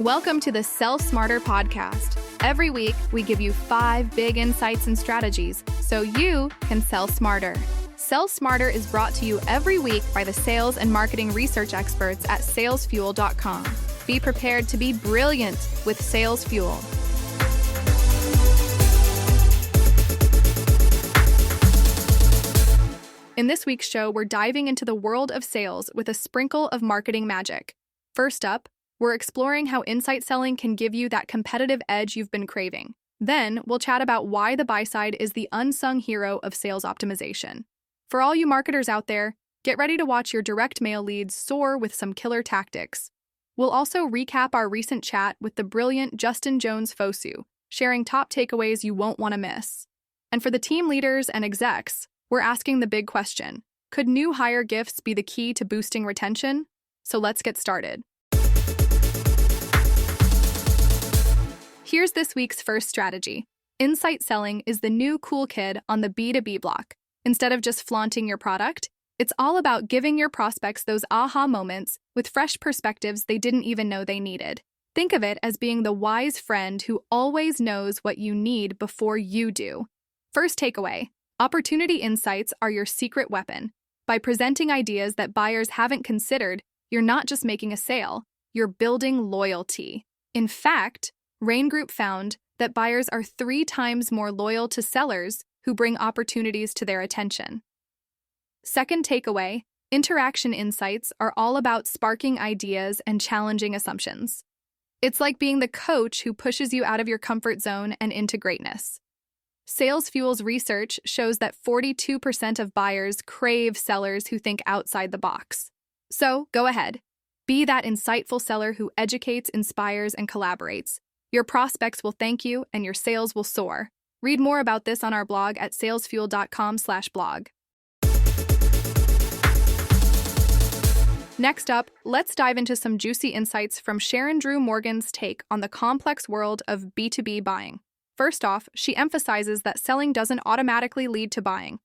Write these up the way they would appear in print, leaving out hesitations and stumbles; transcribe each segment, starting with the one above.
Welcome to the Sell Smarter podcast. Every week, we give you 5 big insights and strategies so you can sell smarter. Sell Smarter is brought to you every week by the sales and marketing research experts at salesfuel.com. Be prepared to be brilliant with Sales Fuel. In this week's show, we're diving into the world of sales with a sprinkle of marketing magic. First up, we're exploring how insight selling can give you that competitive edge you've been craving. Then, we'll chat about why the buy side is the unsung hero of sales optimization. For all you marketers out there, get ready to watch your direct mail leads soar with some killer tactics. We'll also recap our recent chat with the brilliant Justin Jones-Fosu, sharing top takeaways you won't want to miss. And for the team leaders and execs, we're asking the big question: could new hire gifts be the key to boosting retention? So let's get started. Here's this week's first strategy. Insight selling is the new cool kid on the B2B block. Instead of just flaunting your product, it's all about giving your prospects those aha moments with fresh perspectives they didn't even know they needed. Think of it as being the wise friend who always knows what you need before you do. First takeaway: opportunity insights are your secret weapon. By presenting ideas that buyers haven't considered, you're not just making a sale, you're building loyalty. In fact, Rain Group found that buyers are 3 times more loyal to sellers who bring opportunities to their attention. Second takeaway: interaction insights are all about sparking ideas and challenging assumptions. It's like being the coach who pushes you out of your comfort zone and into greatness. Sales Fuel's research shows that 42% of buyers crave sellers who think outside the box. So, go ahead. Be that insightful seller who educates, inspires, and collaborates. Your prospects will thank you, and your sales will soar. Read more about this on our blog at salesfuel.com/blog. Next up, let's dive into some juicy insights from Sharon Drew Morgan's take on the complex world of B2B buying. First off, she emphasizes that selling doesn't automatically lead to buying.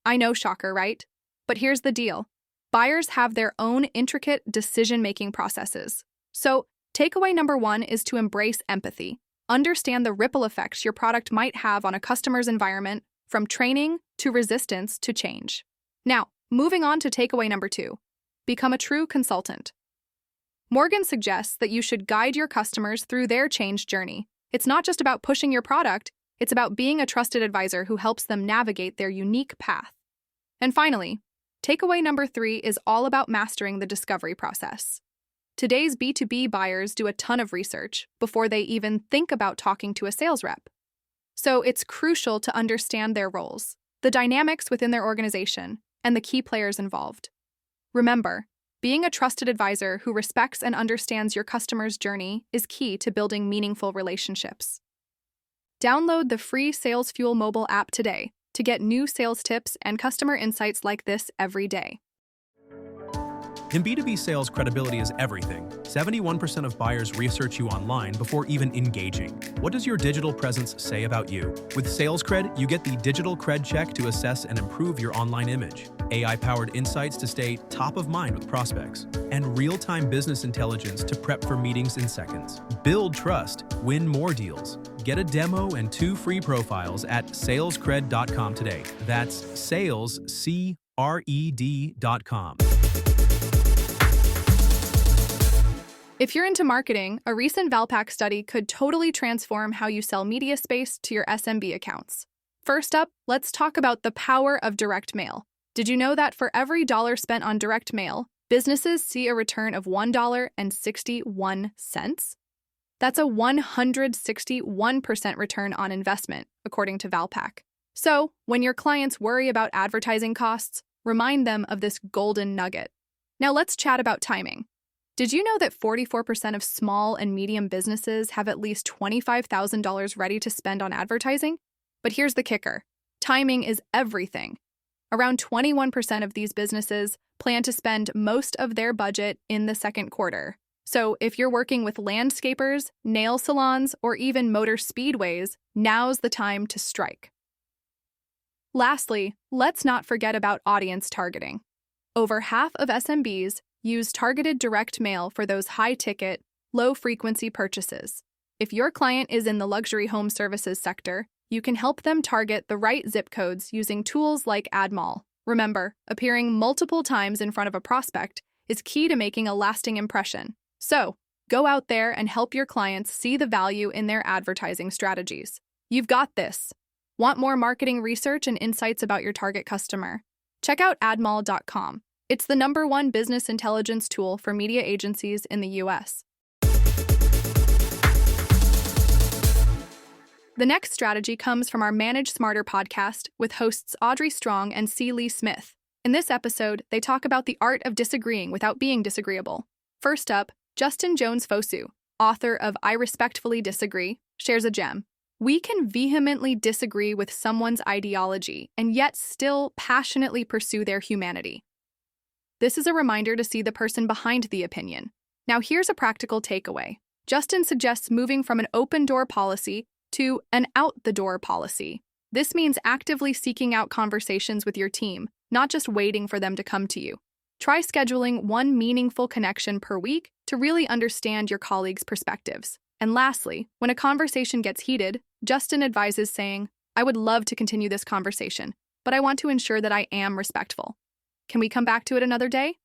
I know, shocker, right? But here's the deal. Buyers have their own intricate decision-making processes. So, takeaway number 1 is to embrace empathy. Understand the ripple effects your product might have on a customer's environment, from training to resistance to change. Now, moving on to takeaway number 2, become a true consultant. Morgan suggests that you should guide your customers through their change journey. It's not just about pushing your product, it's about being a trusted advisor who helps them navigate their unique path. And finally, takeaway number 3 is all about mastering the discovery process. Today's B2B buyers do a ton of research before they even think about talking to a sales rep. So it's crucial to understand their roles, the dynamics within their organization, and the key players involved. Remember, being a trusted advisor who respects and understands your customer's journey is key to building meaningful relationships. Download the free Sales Fuel mobile app today to get new sales tips and customer insights like this every day. In B2B sales, credibility is everything. 71% of buyers research you online before even engaging. What does your digital presence say about you? With Sales Cred, you get the digital cred check to assess and improve your online image, AI-powered insights to stay top of mind with prospects, and real-time business intelligence to prep for meetings in seconds. Build trust, win more deals. Get a demo and 2 free profiles at salescred.com today. That's salescred.com. If you're into marketing, a recent Valpak study could totally transform how you sell media space to your SMB accounts. First up, let's talk about the power of direct mail. Did you know that for every dollar spent on direct mail, businesses see a return of $1.61? That's a 161% return on investment, according to Valpak. So, when your clients worry about advertising costs, remind them of this golden nugget. Now let's chat about timing. Did you know that 44% of small and medium businesses have at least $25,000 ready to spend on advertising? But here's the kicker. Timing is everything. Around 21% of these businesses plan to spend most of their budget in the second quarter. So if you're working with landscapers, nail salons, or even motor speedways, now's the time to strike. Lastly, let's not forget about audience targeting. Over half of SMBs use targeted direct mail for those high-ticket, low-frequency purchases. If your client is in the luxury home services sector, you can help them target the right zip codes using tools like AdMall. Remember, appearing multiple times in front of a prospect is key to making a lasting impression. So, go out there and help your clients see the value in their advertising strategies. You've got this. Want more marketing research and insights about your target customer? Check out admall.com. It's the #1 business intelligence tool for media agencies in the US. The next strategy comes from our Manage Smarter podcast with hosts Audrey Strong and C. Lee Smith. In this episode, they talk about the art of disagreeing without being disagreeable. First up, Justin Jones-Fosu, author of I Respectfully Disagree, shares a gem. We can vehemently disagree with someone's ideology and yet still passionately pursue their humanity. This is a reminder to see the person behind the opinion. Now here's a practical takeaway. Justin suggests moving from an open-door policy to an out-the-door policy. This means actively seeking out conversations with your team, not just waiting for them to come to you. Try scheduling one meaningful connection per week to really understand your colleagues' perspectives. And lastly, when a conversation gets heated, Justin advises saying, I would love to continue this conversation, but I want to ensure that I am respectful. Can we come back to it another day?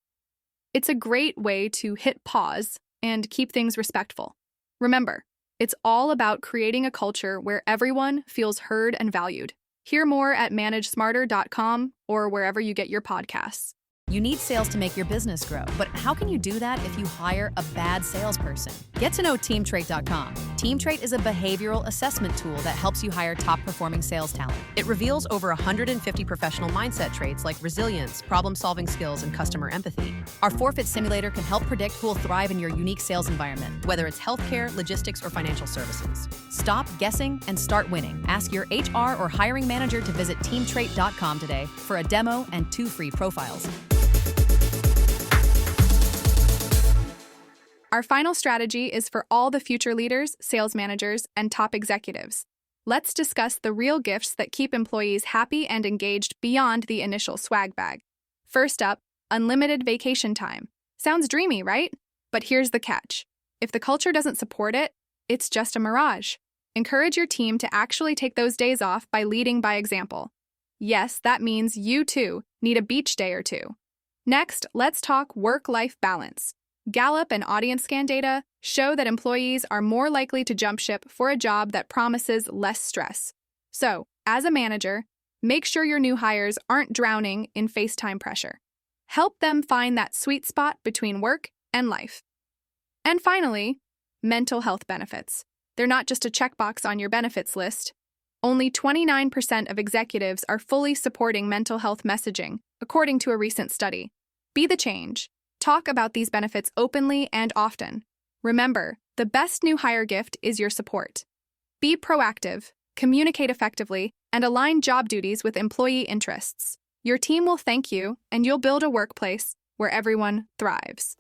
It's a great way to hit pause and keep things respectful. Remember, it's all about creating a culture where everyone feels heard and valued. Hear more at managesmarter.com or wherever you get your podcasts. You need sales to make your business grow, but how can you do that if you hire a bad salesperson? Get to know TeamTrait.com. TeamTrait is a behavioral assessment tool that helps you hire top-performing sales talent. It reveals over 150 professional mindset traits like resilience, problem-solving skills, and customer empathy. Our forfeit simulator can help predict who will thrive in your unique sales environment, whether it's healthcare, logistics, or financial services. Stop guessing and start winning. Ask your HR or hiring manager to visit TeamTrait.com today for a demo and 2 free profiles. Our final strategy is for all the future leaders, sales managers, and top executives. Let's discuss the real gifts that keep employees happy and engaged beyond the initial swag bag. First up, unlimited vacation time. Sounds dreamy, right? But here's the catch. If the culture doesn't support it, it's just a mirage. Encourage your team to actually take those days off by leading by example. Yes, that means you too need a beach day or two. Next, let's talk work-life balance. Gallup and audience scan data show that employees are more likely to jump ship for a job that promises less stress. So, as a manager, make sure your new hires aren't drowning in FaceTime pressure. Help them find that sweet spot between work and life. And finally, mental health benefits. They're not just a checkbox on your benefits list. Only 29% of executives are fully supporting mental health messaging, according to a recent study. Be the change. Talk about these benefits openly and often. Remember, the best new hire gift is your support. Be proactive, communicate effectively, and align job duties with employee interests. Your team will thank you, and you'll build a workplace where everyone thrives.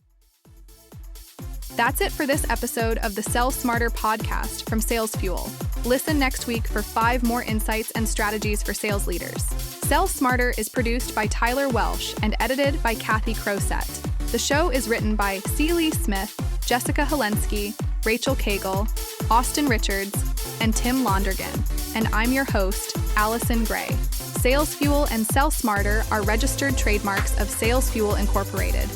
That's it for this episode of the Sell Smarter podcast from Sales Fuel. Listen next week for 5 more insights and strategies for sales leaders. Sell Smarter is produced by Tyler Welsh and edited by Kathy Crosett. The show is written by C. Lee Smith, Jessica Helensky, Rachel Cagle, Austin Richards, and Tim Londergan. And I'm your host, Allison Gray. Sales Fuel and Sell Smarter are registered trademarks of Sales Fuel Incorporated.